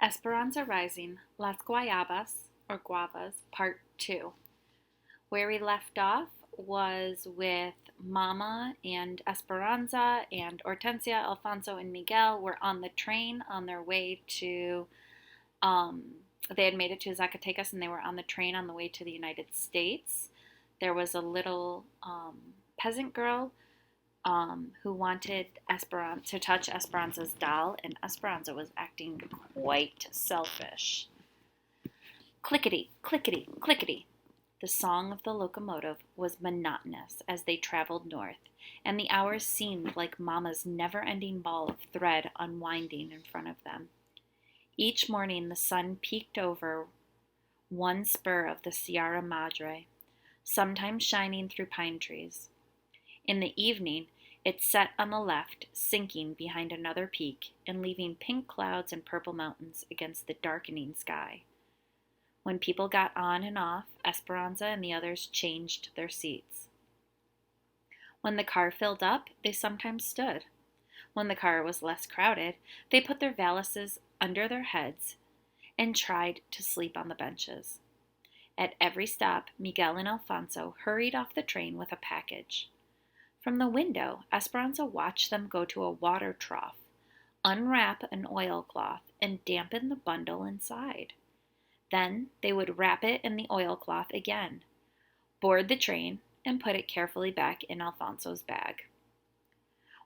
Esperanza Rising, Las Guayabas, or Guavas, Part II. Where we left off was with Mama and Esperanza and Hortensia, Alfonso, and Miguel were on the train on their way to, they had made it to Zacatecas and they were on the train on the way to the United States. There was a little peasant girl who wanted Esperanza to touch Esperanza's doll, and Esperanza was acting quite selfish. Clickety, clickety, clickety. The song of the locomotive was monotonous as they traveled north, and the hours seemed like Mama's never-ending ball of thread unwinding in front of them. Each morning the sun peeked over one spur of the Sierra Madre, sometimes shining through pine trees. In the evening, it set on the left, sinking behind another peak and leaving pink clouds and purple mountains against the darkening sky. When people got on and off, Esperanza and the others changed their seats. When the car filled up, they sometimes stood. When the car was less crowded, they put their valises under their heads and tried to sleep on the benches. At every stop, Miguel and Alfonso hurried off the train with a package. From the window, Esperanza watched them go to a water trough, unwrap an oilcloth, and dampen the bundle inside. Then they would wrap it in the oilcloth again, board the train, and put it carefully back in Alfonso's bag.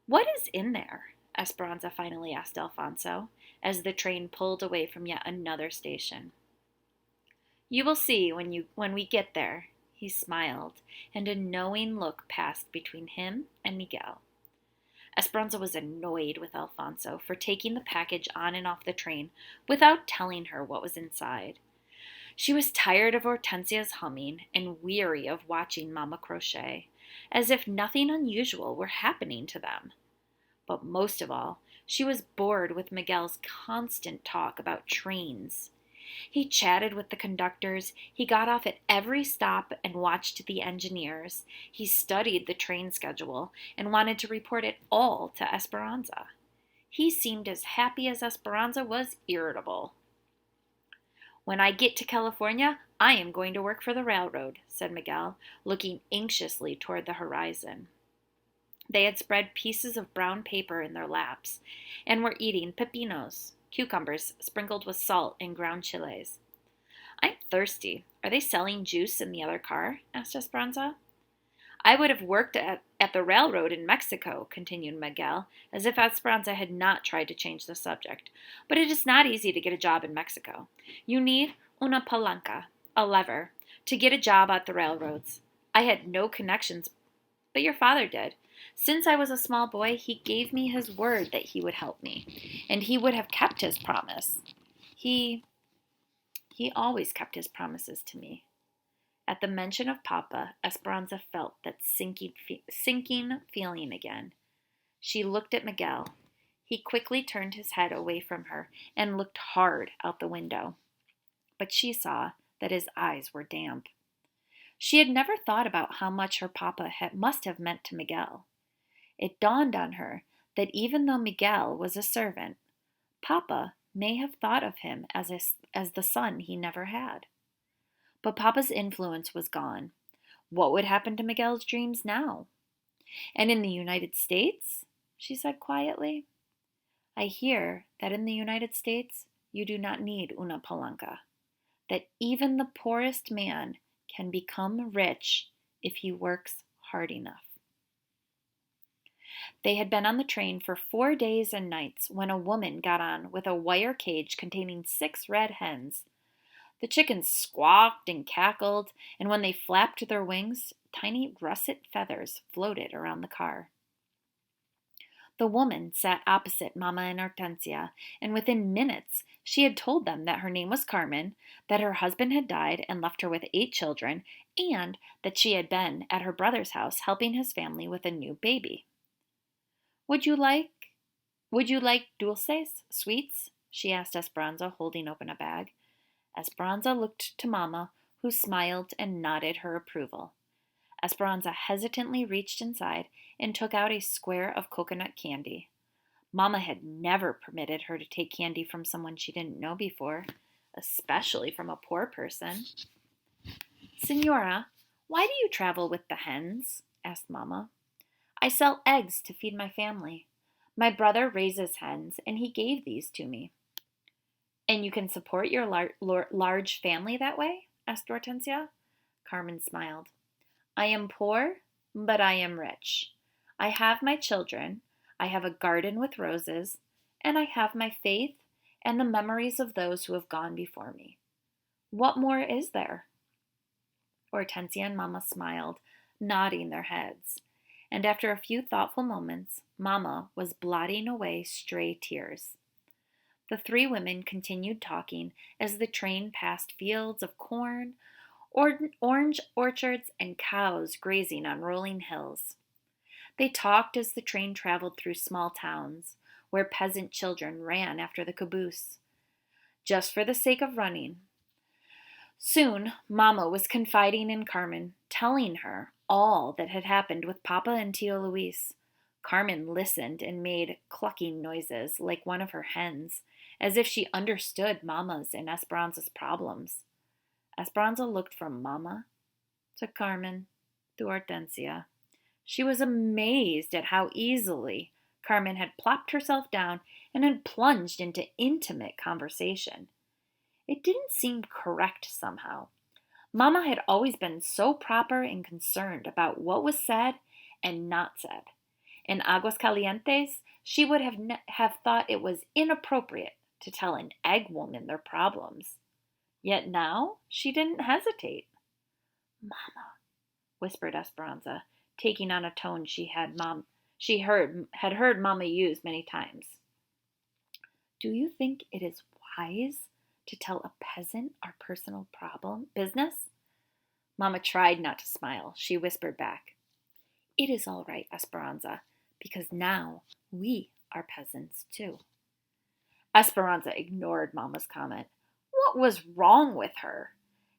"What is in there?" Esperanza finally asked Alfonso, as the train pulled away from yet another station. "You will see when we get there," he smiled, and a knowing look passed between him and Miguel. Esperanza was annoyed with Alfonso for taking the package on and off the train without telling her what was inside. She was tired of Hortensia's humming and weary of watching Mama crochet, as if nothing unusual were happening to them. But most of all, she was bored with Miguel's constant talk about trains. He chatted with the conductors, he got off at every stop and watched the engineers, he studied the train schedule and wanted to report it all to Esperanza. He seemed as happy as Esperanza was irritable. "When I get to California, I am going to work for the railroad," said Miguel, looking anxiously toward the horizon. They had spread pieces of brown paper in their laps and were eating pepinos, cucumbers sprinkled with salt and ground chiles. "I'm thirsty. Are they selling juice in the other car?" asked Esperanza. "I would have worked at the railroad in Mexico," continued Miguel, as if Esperanza had not tried to change the subject. "But it is not easy to get a job in Mexico. You need una palanca, a lever, to get a job at the railroads. I had no connections, but your father did. Since I was a small boy, he gave me his word that he would help me, and he would have kept his promise. He always kept his promises to me." At the mention of Papa, Esperanza felt that sinking feeling again. She looked at Miguel. He quickly turned his head away from her and looked hard out the window. But she saw that his eyes were damp. She had never thought about how much her papa must have meant to Miguel. It dawned on her that even though Miguel was a servant, Papa may have thought of him as the son he never had. But Papa's influence was gone. What would happen to Miguel's dreams now? "And in the United States?" she said quietly. "I hear that in the United States you do not need una palanca, that even the poorest man can become rich if he works hard enough." They had been on the train for 4 days and nights when a woman got on with a wire cage containing 6 red hens. The chickens squawked and cackled, and when they flapped their wings, tiny russet feathers floated around the car. The woman sat opposite Mama and Hortensia, and within minutes she had told them that her name was Carmen, that her husband had died and left her with 8 children, and that she had been at her brother's house helping his family with a new baby. Would you like dulces, sweets?" she asked Esperanza, holding open a bag. Esperanza looked to Mama, who smiled and nodded her approval. Esperanza hesitantly reached inside and took out a square of coconut candy. Mama had never permitted her to take candy from someone she didn't know before, especially from a poor person. Senora, why do you travel with the hens? Asked Mama. I sell eggs to feed my family. My brother raises hens, and he gave these to me. And you can support your large family that way? Asked Hortensia. Carmen smiled. I am poor, but I am rich. I have my children, I have a garden with roses, and I have my faith and the memories of those who have gone before me. What more is there? Hortensia and Mama smiled, nodding their heads. And after a few thoughtful moments, Mama was blotting away stray tears. The three women continued talking as the train passed fields of corn, orange orchards, and cows grazing on rolling hills. They talked as the train traveled through small towns, where peasant children ran after the caboose, just for the sake of running. Soon, Mama was confiding in Carmen, telling her all that had happened with Papa and Tio Luis. Carmen listened and made clucking noises like one of her hens, as if she understood Mama's and Esperanza's problems. Esperanza looked from Mama to Carmen to Hortensia. She was amazed at how easily Carmen had plopped herself down and had plunged into intimate conversation. It didn't seem correct somehow. Mama had always been so proper and concerned about what was said and not said. In Aguascalientes, she would have thought it was inappropriate to tell an egg woman their problems. Yet now she didn't hesitate. Mama, whispered Esperanza, taking on a tone she had heard Mama use many times. Do you think it is wise to tell a peasant our personal business? Mama tried not to smile. She whispered back, It is all right, Esperanza, because now we are peasants too. Esperanza ignored Mama's comment. What was wrong with her?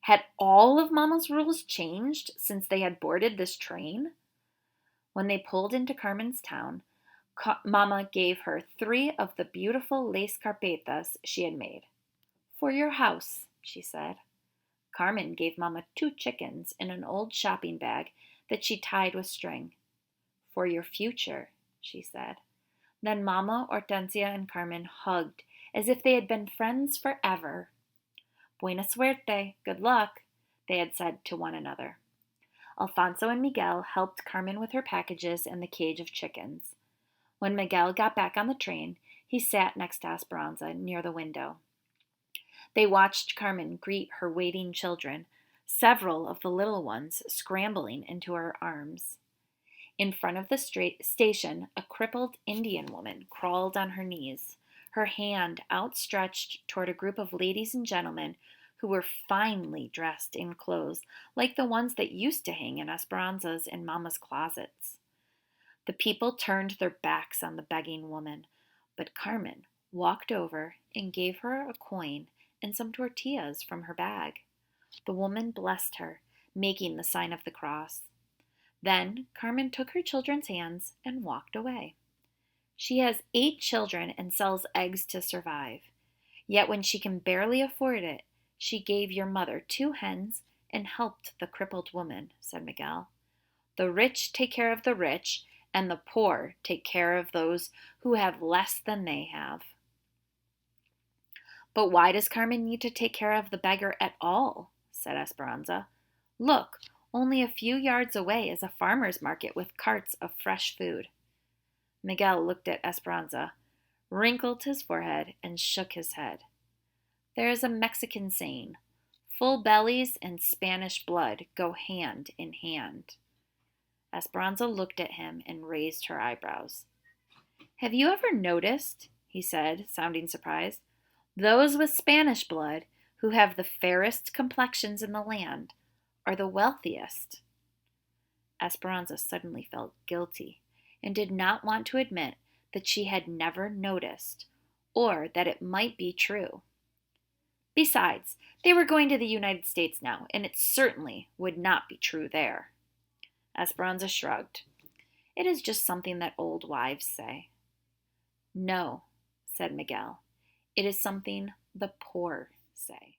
Had all of Mama's rules changed since they had boarded this train? When they pulled into Carmen's town, Mama gave her 3 of the beautiful lace carpetas she had made. For your house, she said. Carmen gave Mama 2 chickens in an old shopping bag that she tied with string. For your future, she said. Then Mama, Hortensia, and Carmen hugged as if they had been friends forever. Buena suerte, good luck, they had said to one another. Alfonso and Miguel helped Carmen with her packages and the cage of chickens. When Miguel got back on the train, he sat next to Esperanza near the window. They watched Carmen greet her waiting children, several of the little ones scrambling into her arms. In front of the station, a crippled Indian woman crawled on her knees, her hand outstretched toward a group of ladies and gentlemen who were finely dressed in clothes like the ones that used to hang in Esperanza's and Mama's closets. The people turned their backs on the begging woman, but Carmen walked over and gave her a coin and some tortillas from her bag. The woman blessed her, making the sign of the cross. Then Carmen took her children's hands and walked away. She has 8 children and sells eggs to survive. Yet when she can barely afford it, she gave your mother 2 hens and helped the crippled woman, said Miguel. The rich take care of the rich, and the poor take care of those who have less than they have. But why does Carmen need to take care of the beggar at all? Said Esperanza. Look, only a few yards away is a farmer's market with carts of fresh food. Miguel looked at Esperanza, wrinkled his forehead, and shook his head. There is a Mexican saying, full bellies and Spanish blood go hand in hand. Esperanza looked at him and raised her eyebrows. Have you ever noticed, he said, sounding surprised, those with Spanish blood who have the fairest complexions in the land are the wealthiest? Esperanza suddenly felt guilty and did not want to admit that she had never noticed or that it might be true. Besides, they were going to the United States now, and it certainly would not be true there. Esperanza shrugged. It is just something that old wives say. No, said Miguel. It is something the poor say.